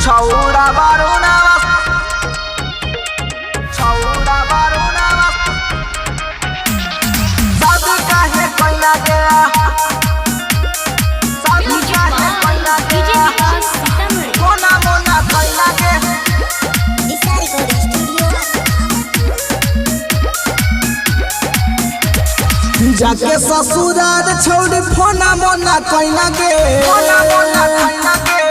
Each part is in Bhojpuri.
छौड़ा बारूना छौड़ा बारूना शादी काहे कोइला गया शादी काहे कोइला गया मोना मोना कोइला के जाके ससुराल छोड़ी फोना मोना कोइला गे मोना मोना कोइला गे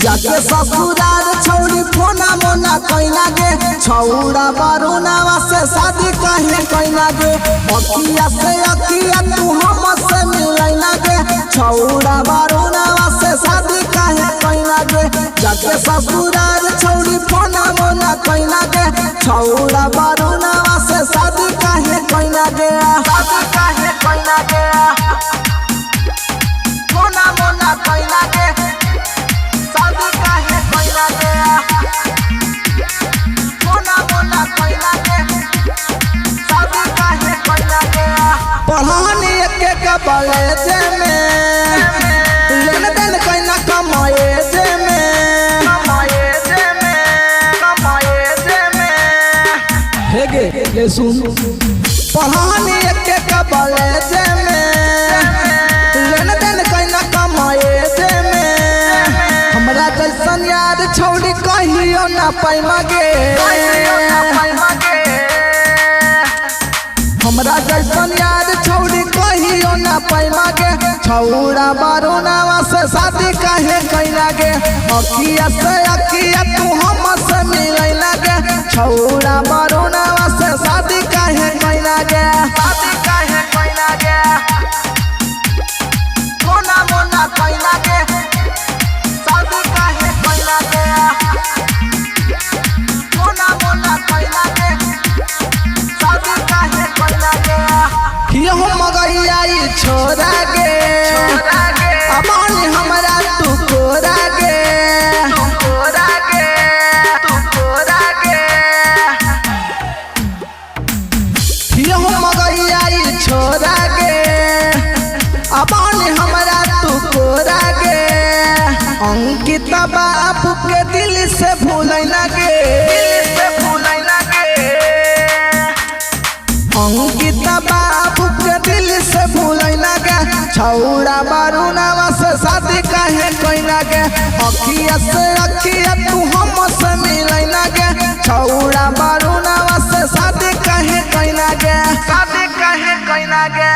जाके ससुराल छोड़ी फोना मोना कोइला गे छौड़ा बारूनावा से शादी काहे कोइला गे अखिया से अखिया तू हमसे मिलैला गे छौड़ा बारूनावा से शादी काहे कोइला गे जाके ससुराल छोड़ी फोना मोना कोइला गे छौड़ा बारूनावा से शादी काहे कोइला गे शादी काहे कोइला गे फोना मोना कोइला गे शादी काहे कोइला गे मोना मोना कोइला गे शादी काहे कोइला गे पढ़ानी के कॉलेज में लेन देन कोइला कमाए जे में हे गे ले सुन पढ़ानी के कॉलेज में लेन देन कोइला कमाए जे में हमरा जैसन यार छोड़ी कहियो ना पैमा गे हमरा जैसन यार छोड़ी कहियो ना पैमा गे छौड़ा बारूनावा से शादी काहे कोइला गे अखिया से अखिया तू हमसे मिलैला गे छौड़ा बारूनावा से शादी काहे कोइला गे शादी काहे कोइला गे मोना मोना कोइला गे शादी काहे कोइला गे मोना मोना कोइला गे शादी काहे कोइला गे यो मगैया ई छोरा गे अबानी हमरा तू कोरा गे तू कोरा गे तू कोरा गे यो मगैया ई छोरा गे अबानी हमरा तू कोरा गे अंकित बाबू के दिल से भूलैला गे अंकित बाबू के दिल से भूलैला गे छौड़ा बारूनावा से शादी काहे कोइला गे अखिया से अखिया तू हमसे मिलैला गे छौड़ा बारूनावा से शादी काहे कोइला गे शादी काहे कोइला गे।